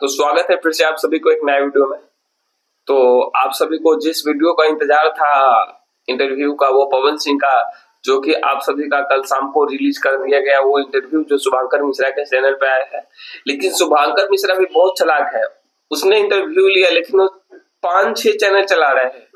तो स्वागत है फिर से आप सभी को एक नया वीडियो में। तो आप सभी को जिस वीडियो का इंतजार था इंटरव्यू का, वो पवन सिंह का, जो कि आप सभी का कल शाम को रिलीज कर दिया गया, वो इंटरव्यू जो शुभांकर मिश्रा के चैनल पे आया है। लेकिन शुभांकर मिश्रा भी बहुत चालाक है, उसने इंटरव्यू लिया लेकिन वो 5-6 चैनल चला रहे हैं।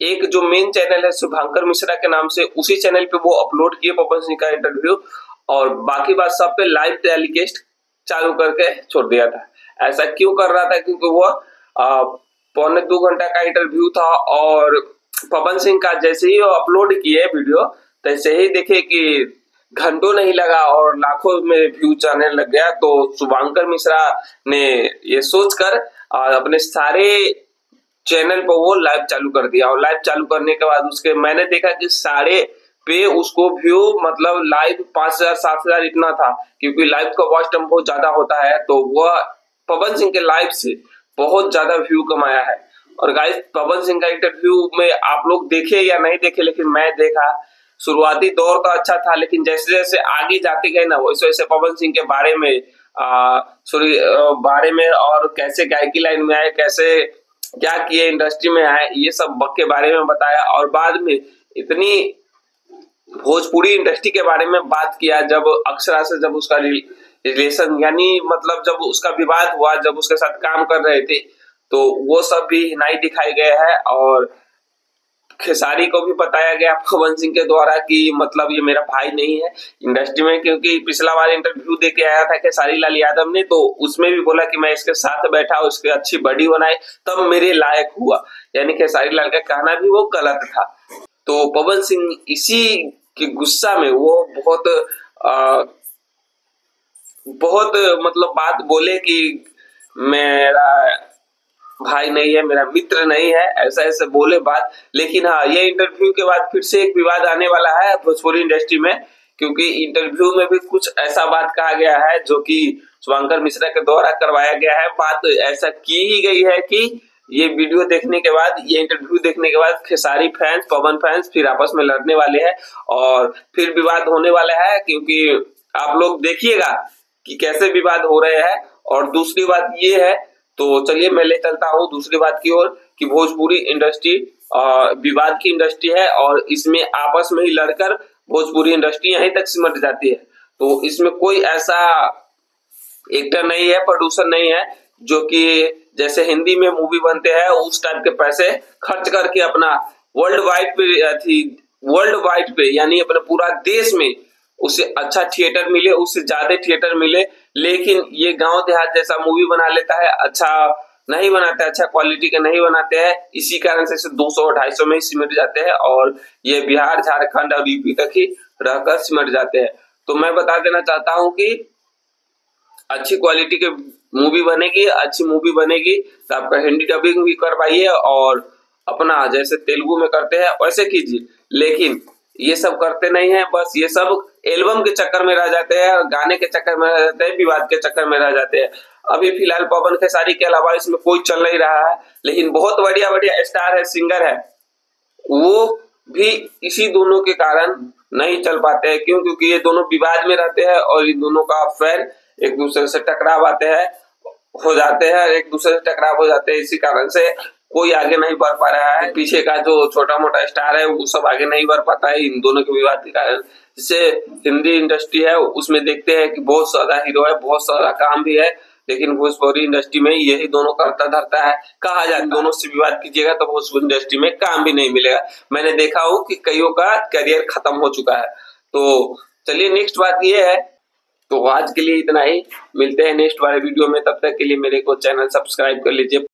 एक जो मेन चैनल है शुभांकर मिश्रा के नाम से, उसी चैनल पे वो अपलोड किए पवन सिंह का इंटरव्यू, और बाकी बात सब पे लाइव टेलीकास्ट चालू करके छोड़ दिया था। ऐसा क्यों कर रहा था? क्योंकि वो 1.25 घंटा का इंटरव्यू था, और पवन सिंह का जैसे ही वो अपलोड किए वीडियो, तैसे ही देखे कि घंटों नहीं लगा और लाखों में व्यू जाने लग गया। तो शुभांकर मिश्रा ने ये सोचकर अपने सारे चैनल पर वो लाइव चालू कर दिया, और लाइव चालू करने के बाद उसके मैंने देखा कि सारे पे उसको व्यू मतलब लाइव 5,000-7,000 इतना था, क्योंकि लाइव का वॉच टाइम बहुत ज्यादा होता है। तो वह पवन सिंह के लाइव से बहुत ज्यादा व्यू कमाया है। और गाइस, पवन सिंह का इंटरव्यू में आप लोग देखे या नहीं देखे, लेकिन मैं देखा। शुरुआती दौर तो अच्छा था, लेकिन जैसे जैसे आगे जाते गए ना, वैसे वैसे पवन सिंह के बारे में बारे में और कैसे गायकी लाइन में आए, कैसे क्या किए, इंडस्ट्री में आए, ये सब के बारे में बताया। और बाद में इतनी भोजपुरी इंडस्ट्री के बारे में बात किया, जब अक्षरा से जब उसका रिलेशन यानी मतलब जब उसका विवाद हुआ, जब उसके साथ काम कर रहे थे, तो वो सब भी नहीं दिखाए गए हैं। और खेसारी को भी बताया गया पवन सिंह के द्वारा कि मतलब ये मेरा भाई नहीं है इंडस्ट्री में, क्योंकि पिछला बार इंटरव्यू दे के आया था खेसारी लाल यादव ने, तो उसमें भी बोला कि मैं इसके साथ बैठा, उसकी अच्छी बॉडी बनाई तब मेरे लायक हुआ। यानी खेसारी लाल का कहना भी वो गलत था। तो पवन सिंह इसी के गुस्सा में वो बहुत मतलब बात बोले कि मेरा भाई नहीं है, मेरा मित्र नहीं है, ऐसा ऐसे बोले बात। लेकिन हाँ, ये इंटरव्यू के बाद फिर से एक विवाद आने वाला है भोजपुरी इंडस्ट्री में, क्योंकि इंटरव्यू में भी कुछ ऐसा बात कहा गया है जो कि शुभांकर मिश्रा के द्वारा करवाया गया है। बात ऐसा की ही गई है कि ये वीडियो देखने के बाद, ये इंटरव्यू देखने के बाद खेसारी फैंस, पवन फैंस फिर आपस में लड़ने वाले हैं और फिर विवाद होने वाला है, क्योंकि आप लोग देखिएगा कि कैसे विवाद हो रहे हैं। और दूसरी बात ये है, तो चलिए मैं ले चलता हूँ दूसरी बात की ओर, कि भोजपुरी इंडस्ट्री विवाद की इंडस्ट्री है, और इसमें आपस में ही लड़कर भोजपुरी इंडस्ट्री यहीं तक सिमट जाती है। तो इसमें कोई ऐसा एक्टर नहीं है, प्रोड्यूसर नहीं है, जो कि जैसे हिंदी में मूवी बनते हैं उस टाइप के पैसे खर्च करके अपना वर्ल्ड वाइड पे यानी अपने पूरा देश में उसे अच्छा थिएटर मिले, उससे ज्यादा थिएटर मिले। लेकिन ये गांव देहात जैसा मूवी बना लेता है, अच्छा नहीं बनाते, अच्छा क्वालिटी के नहीं बनाते हैं। इसी कारण से 200-250 में ही सिमट जाते हैं, और ये बिहार, झारखंड और यूपी तक ही रहकर सिमट जाते हैं। तो मैं बता देना चाहता हूँ कि अच्छी क्वालिटी के मूवी बनेगी, अच्छी मूवी बनेगी तो आपका हिंदी डबिंग भी करवाइए, और अपना जैसे तेलुगु में करते हैं वैसे कीजिए। लेकिन ये सब करते नहीं है, बस ये सब एल्बम के चक्कर में रह जाते हैं, गाने के चक्कर में रह जाते हैं, विवाद के चक्कर में रह जाते हैं। अभी फिलहाल पवन खेसारी के अलावा इसमें कोई चल नहीं रहा है, लेकिन बहुत बढ़िया बढ़िया स्टार है, सिंगर है, वो भी इसी दोनों के कारण नहीं चल पाते हैं। क्यों? क्योंकि ये दोनों विवाद में रहते हैं, और ये दोनों का अफेयर एक दूसरे से टकराव आते हैं, हो जाते हैं, एक दूसरे से टकराव हो जाते हैं। इसी कारण से कोई आगे नहीं बढ़ पा रहा है। पीछे का जो छोटा मोटा स्टार है वो सब आगे नहीं बढ़ पाता है इन दोनों के विवाद के कारण। जिससे हिंदी इंडस्ट्री है उसमें देखते हैं कि बहुत सारा हीरो है, बहुत सारा काम भी है, लेकिन भोजपुरी इंडस्ट्री में यही दोनों करता धरता है। कहा जाए दोनों से विवाद कीजिएगा तो भोजपुरी इंडस्ट्री में काम भी नहीं मिलेगा। मैंने देखा हूँ कि कईयों का करियर खत्म हो चुका है। तो चलिए, नेक्स्ट बात ये है, तो आज के लिए इतना ही, मिलते हैं नेक्स्ट वाले वीडियो में। तब तक के लिए मेरे को चैनल सब्सक्राइब कर लीजिए।